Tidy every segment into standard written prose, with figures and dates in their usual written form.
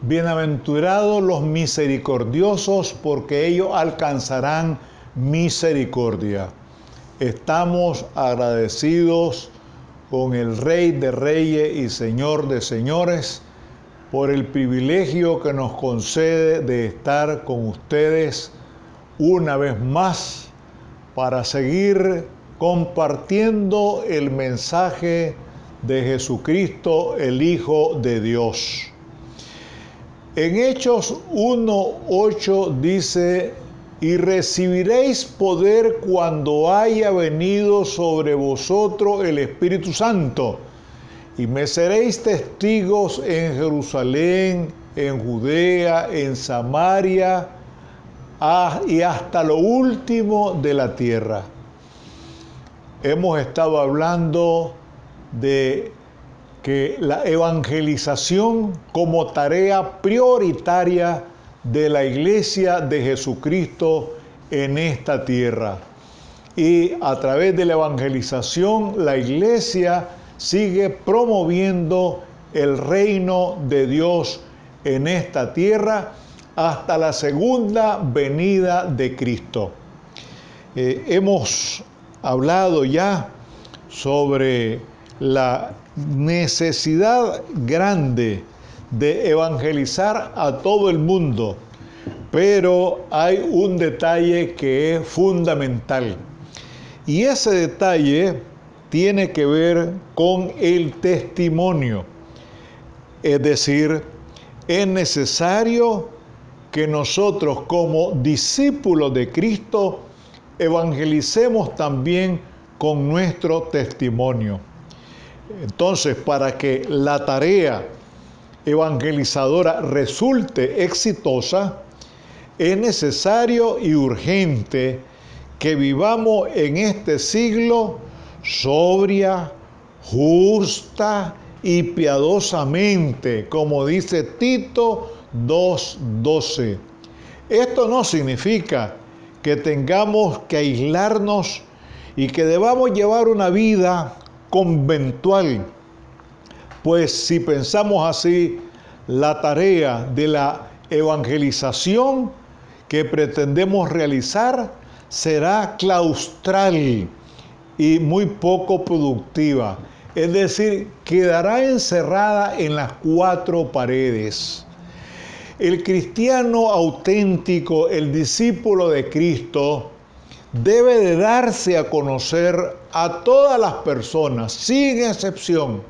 bienaventurados los misericordiosos, porque ellos alcanzarán misericordia. Estamos agradecidos con el Rey de Reyes y Señor de Señores por el privilegio que nos concede de estar con ustedes una vez más para seguir compartiendo el mensaje de Jesucristo, el Hijo de Dios. En Hechos 1:8 dice: y recibiréis poder cuando haya venido sobre vosotros el Espíritu Santo, y me seréis testigos en Jerusalén, en Judea, en Samaria, y hasta lo último de la tierra. Hemos estado hablando de que la evangelización como tarea prioritaria de la Iglesia de Jesucristo en esta tierra. Y a través de la evangelización, la Iglesia sigue promoviendo el reino de Dios en esta tierra hasta la segunda venida de Cristo. Hemos hablado ya sobre la necesidad grande de evangelizar a todo el mundo, pero hay un detalle que es fundamental, y ese detalle tiene que ver con el testimonio. Es decir, es necesario que nosotros como discípulos de Cristo evangelicemos también con nuestro testimonio. Entonces, para que la tarea evangelizadora resulte exitosa, es necesario y urgente que vivamos en este siglo sobria, justa y piadosamente, como dice Tito 2:12. Esto no significa que tengamos que aislarnos y que debamos llevar una vida conventual, pues si pensamos así, la tarea de la evangelización que pretendemos realizar será claustral y muy poco productiva, es decir, quedará encerrada en las cuatro paredes. El cristiano auténtico, el discípulo de Cristo, debe de darse a conocer a todas las personas, sin excepción.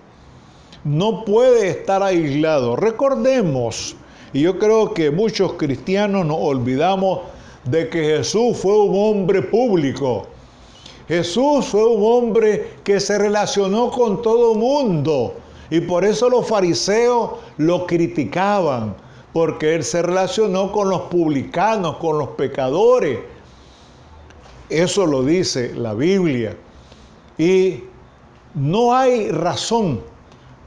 No puede estar aislado. Recordemos, y yo creo que muchos cristianos nos olvidamos de que Jesús fue un hombre público. Jesús fue un hombre que se relacionó con todo el mundo, y por eso los fariseos lo criticaban, porque él se relacionó con los publicanos, con los pecadores. Eso lo dice la Biblia. Y no hay razón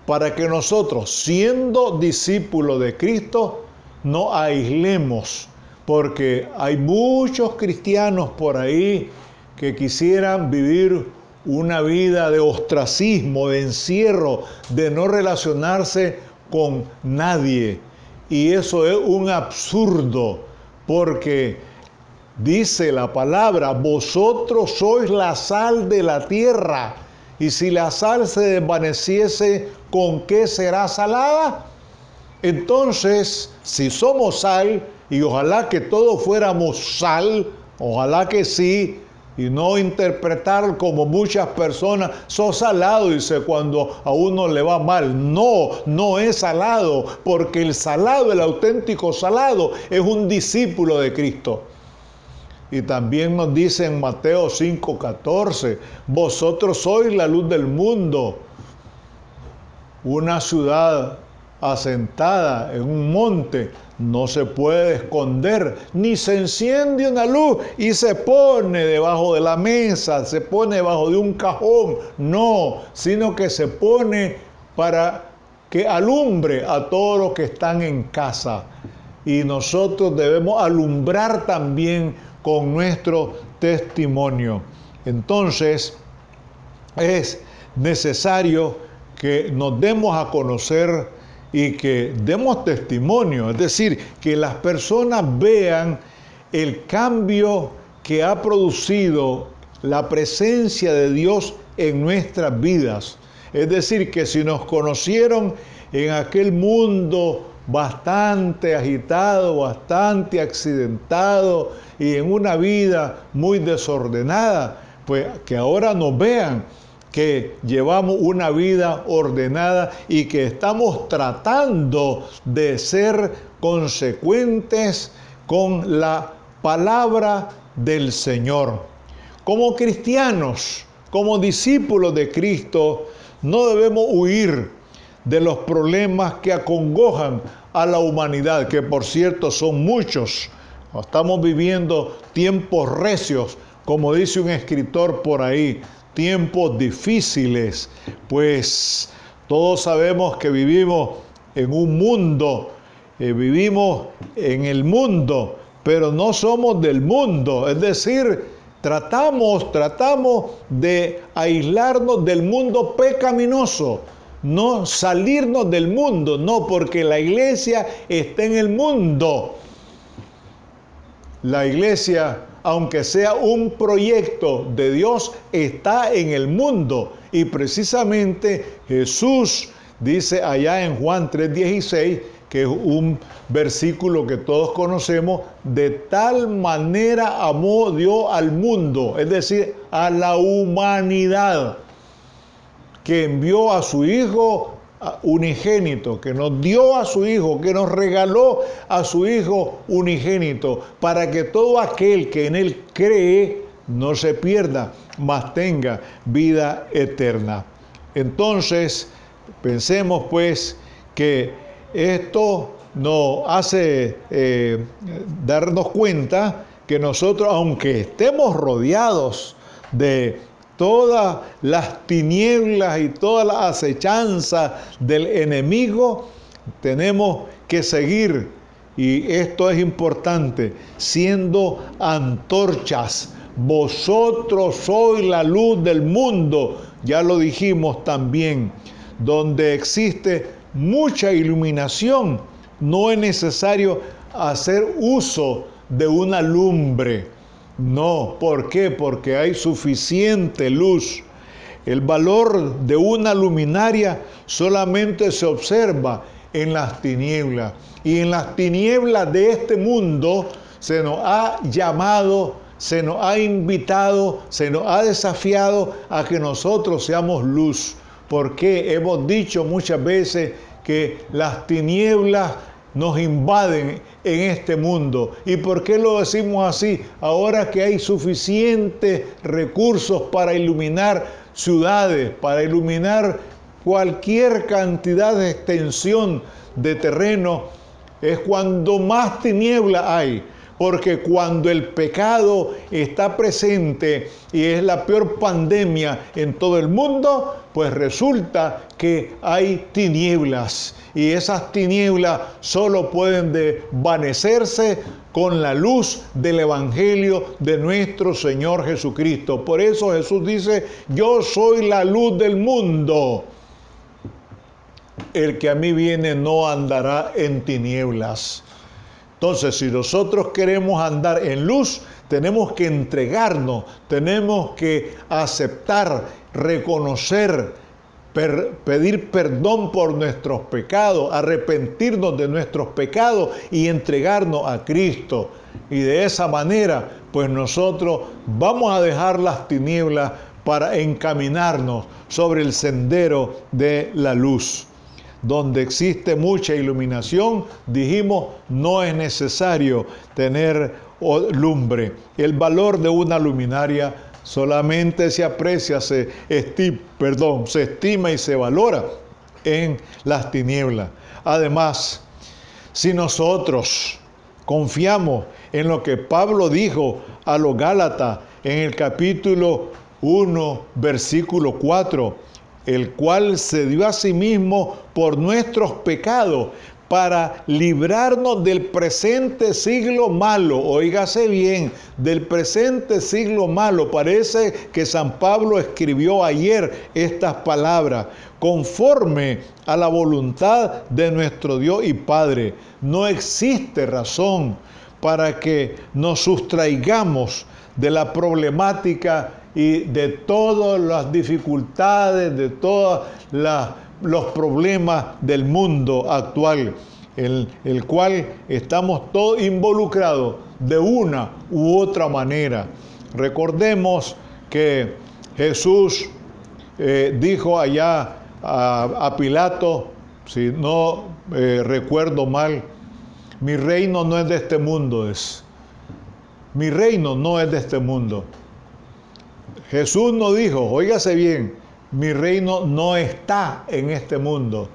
para que nosotros, siendo discípulos de Cristo, no aislemos, porque hay muchos cristianos por ahí que quisieran vivir una vida de ostracismo, de encierro, de no relacionarse con nadie. Y eso es un absurdo, porque dice la palabra: vosotros sois la sal de la tierra, y si la sal se desvaneciese, ¿con qué será salada? Entonces, si somos sal, y ojalá que todos fuéramos sal, ojalá que sí, y no interpretar como muchas personas: sos salado, dice, cuando a uno le va mal. No, no es salado, porque el salado, el auténtico salado, es un discípulo de Cristo. Y también nos dice en Mateo 5:14, vosotros sois la luz del mundo. Una ciudad asentada en un monte no se puede esconder, ni se enciende una luz y se pone debajo de la mesa, se pone debajo de un cajón. No, sino que se pone para que alumbre a todos los que están en casa. Y nosotros debemos alumbrar también con nuestro testimonio. Entonces, es necesario que nos demos a conocer y que demos testimonio, es decir, que las personas vean el cambio que ha producido la presencia de Dios en nuestras vidas. Es decir, que si nos conocieron en aquel mundo bastante agitado, bastante accidentado y en una vida muy desordenada, pues que ahora nos vean que llevamos una vida ordenada y que estamos tratando de ser consecuentes con la palabra del Señor. Como cristianos, como discípulos de Cristo, no debemos huir de los problemas que acongojan a la humanidad, que por cierto son muchos. Estamos viviendo tiempos recios, como dice un escritor por ahí, tiempos difíciles, pues todos sabemos que vivimos en un mundo, vivimos en el mundo, pero no somos del mundo, es decir, tratamos de aislarnos del mundo pecaminoso, no salirnos del mundo, no, porque la iglesia está en el mundo. La iglesia, aunque sea un proyecto de Dios, está en el mundo. Y precisamente Jesús dice allá en Juan 3:16, que es un versículo que todos conocemos, de tal manera amó Dios al mundo, es decir, a la humanidad, que envió a su Hijo unigénito, que nos dio a su Hijo, que nos regaló a su Hijo unigénito, para que todo aquel que en Él cree no se pierda, mas tenga vida eterna. Entonces, pensemos pues que esto nos hace darnos cuenta que nosotros, aunque estemos rodeados de todas las tinieblas y todas las acechanzas del enemigo, tenemos que seguir, y esto es importante, siendo antorchas. Vosotros sois la luz del mundo, ya lo dijimos también. Donde existe mucha iluminación, no es necesario hacer uso de una lumbre. No, ¿por qué? Porque hay suficiente luz. El valor de una luminaria solamente se observa en las tinieblas. Y en las tinieblas de este mundo se nos ha llamado, se nos ha invitado, se nos ha desafiado a que nosotros seamos luz. Porque hemos dicho muchas veces que las tinieblas nos invaden en este mundo. ¿Y por qué lo decimos así? Ahora que hay suficientes recursos para iluminar ciudades, para iluminar cualquier cantidad de extensión de terreno, es cuando más tiniebla hay. Porque cuando el pecado está presente y es la peor pandemia en todo el mundo, pues resulta que hay tinieblas. Y esas tinieblas solo pueden desvanecerse con la luz del Evangelio de nuestro Señor Jesucristo. Por eso Jesús dice, yo soy la luz del mundo. El que a mí viene no andará en tinieblas. Entonces, si nosotros queremos andar en luz, tenemos que entregarnos, tenemos que aceptar, reconocer, pedir perdón por nuestros pecados, arrepentirnos de nuestros pecados y entregarnos a Cristo. Y de esa manera, pues nosotros vamos a dejar las tinieblas para encaminarnos sobre el sendero de la luz. Donde existe mucha iluminación, dijimos, no es necesario tener lumbre. El valor de una luminaria solamente se aprecia, se estima y se valora en las tinieblas. Además, si nosotros confiamos en lo que Pablo dijo a los Gálatas en el capítulo 1, versículo 4, el cual se dio a sí mismo por nuestros pecados, para librarnos del presente siglo malo. Óigase bien, del presente siglo malo. Parece que San Pablo escribió ayer estas palabras. Conforme a la voluntad de nuestro Dios y Padre. No existe razón para que nos sustraigamos de la problemática y de todas las dificultades, de todos los problemas del mundo actual, el cual estamos todos involucrados de una u otra manera. Recordemos que Jesús dijo allá a Pilato, si no recuerdo mal, mi reino no es de este mundo, mi reino no es de este mundo. Jesús no dijo, óigase bien, mi reino no está en este mundo.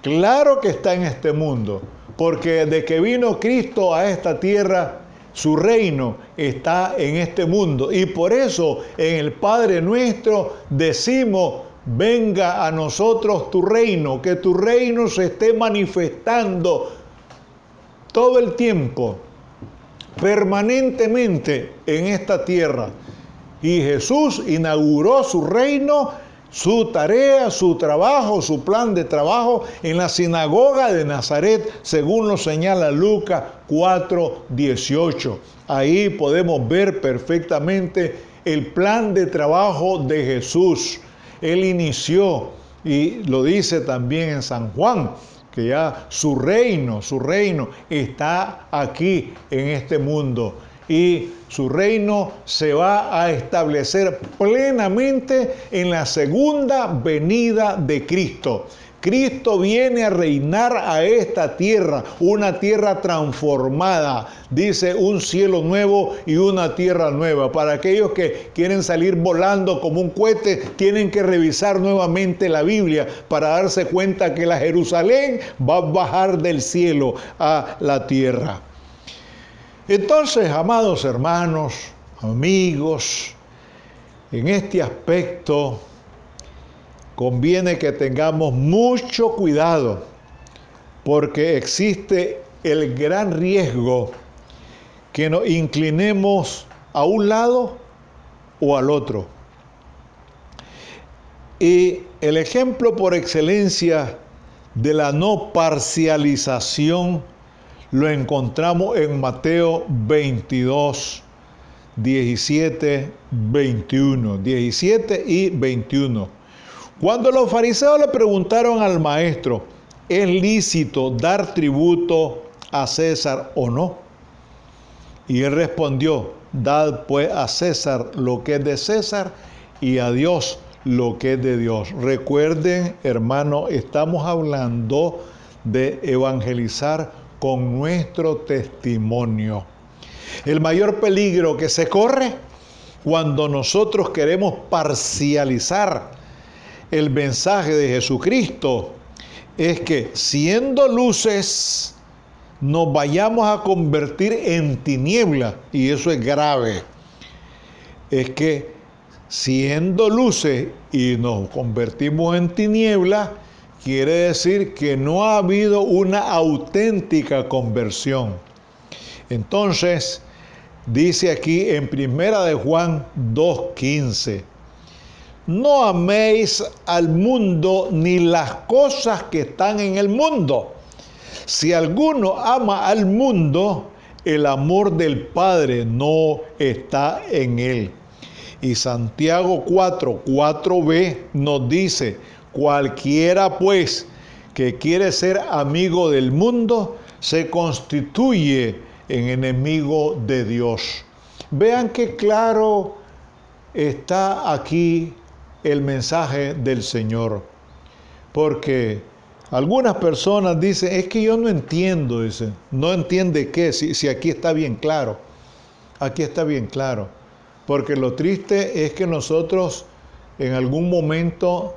Claro que está en este mundo, porque desde que vino Cristo a esta tierra, su reino está en este mundo. Y por eso en el Padre Nuestro decimos, venga a nosotros tu reino, que tu reino se esté manifestando todo el tiempo, permanentemente en esta tierra. Y Jesús inauguró su reino, su tarea, su trabajo, su plan de trabajo en la sinagoga de Nazaret, según lo señala Lucas 4:18. Ahí podemos ver perfectamente el plan de trabajo de Jesús. Él inició, y lo dice también en San Juan, que ya su reino está aquí en este mundo. Y su reino se va a establecer plenamente en la segunda venida de Cristo. Cristo viene a reinar a esta tierra, una tierra transformada, dice un cielo nuevo y una tierra nueva. Para aquellos que quieren salir volando como un cohete, tienen que revisar nuevamente la Biblia para darse cuenta que la Jerusalén va a bajar del cielo a la tierra. Entonces, amados hermanos, amigos, en este aspecto conviene que tengamos mucho cuidado, porque existe el gran riesgo que nos inclinemos a un lado o al otro. Y el ejemplo por excelencia de la no parcialización lo encontramos en Mateo 22, 17, 21. 17 y 21. Cuando los fariseos le preguntaron al maestro, ¿es lícito dar tributo a César o no? Y él respondió, dad pues a César lo que es de César y a Dios lo que es de Dios. Recuerden, hermano, estamos hablando de evangelizar con nuestro testimonio. El mayor peligro que se corre cuando nosotros queremos parcializar el mensaje de Jesucristo es que, siendo luces, nos vayamos a convertir en tinieblas, y eso es grave. Es que siendo luces y nos convertimos en tinieblas, quiere decir que no ha habido una auténtica conversión. Entonces, dice aquí en 1 de Juan 2:15, no améis al mundo ni las cosas que están en el mundo. Si alguno ama al mundo, el amor del Padre no está en él. Y Santiago 4:4b nos dice, cualquiera pues que quiere ser amigo del mundo, se constituye en enemigo de Dios. Vean qué claro está aquí el mensaje del Señor. Porque algunas personas dicen, es que yo no entiendo, dicen. No entiende qué, si aquí está bien claro. Aquí está bien claro. Porque lo triste es que nosotros en algún momento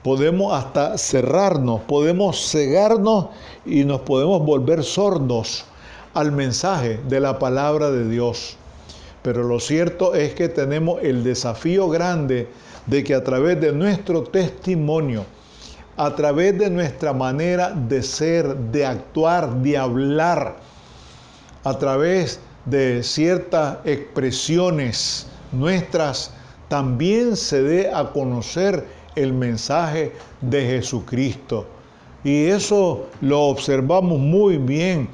podemos hasta cerrarnos, podemos cegarnos y nos podemos volver sordos al mensaje de la palabra de Dios. Pero lo cierto es que tenemos el desafío grande de que a través de nuestro testimonio, a través de nuestra manera de ser, de actuar, de hablar, a través de ciertas expresiones nuestras, también se dé a conocer el mensaje de Jesucristo. Y eso lo observamos muy bien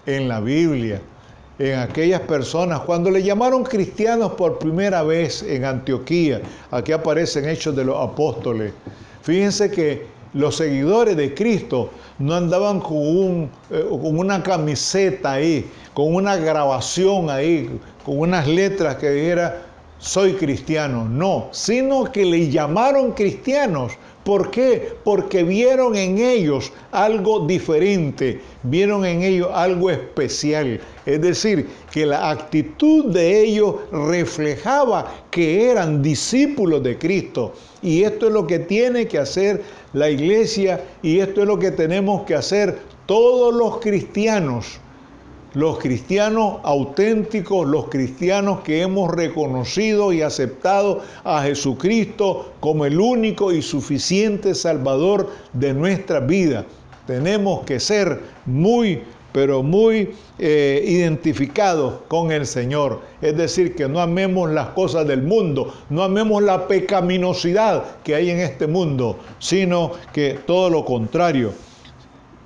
en la Biblia, en aquellas personas, cuando le llamaron cristianos por primera vez en Antioquía. Aquí aparecen Hechos de los Apóstoles. Fíjense que los seguidores de Cristo no andaban con una camiseta ahí, con una grabación ahí, con unas letras que dijera soy cristiano, no, sino que le llamaron cristianos. ¿Por qué? Porque vieron en ellos algo diferente, vieron en ellos algo especial. Es decir, que la actitud de ellos reflejaba que eran discípulos de Cristo. Y esto es lo que tiene que hacer la iglesia y esto es lo que tenemos que hacer todos los cristianos. Los cristianos auténticos, los cristianos que hemos reconocido y aceptado a Jesucristo como el único y suficiente Salvador de nuestra vida. Tenemos que ser muy, pero muy identificados con el Señor. Es decir, que no amemos las cosas del mundo, no amemos la pecaminosidad que hay en este mundo, sino que todo lo contrario.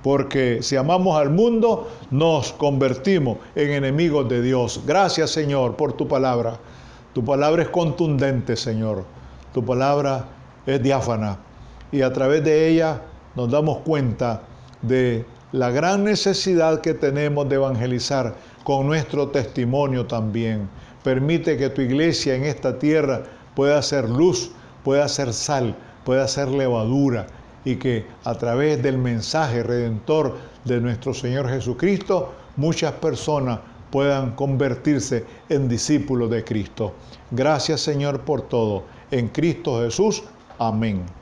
Porque si amamos al mundo, nos convertimos en enemigos de Dios. Gracias, Señor, por tu palabra. Tu palabra es contundente, Señor. Tu palabra es diáfana. Y a través de ella nos damos cuenta de la gran necesidad que tenemos de evangelizar con nuestro testimonio también. Permite que tu iglesia en esta tierra pueda ser luz, pueda ser sal, pueda ser levadura, y que a través del mensaje redentor de nuestro Señor Jesucristo, muchas personas puedan convertirse en discípulos de Cristo. Gracias, Señor, por todo. En Cristo Jesús. Amén.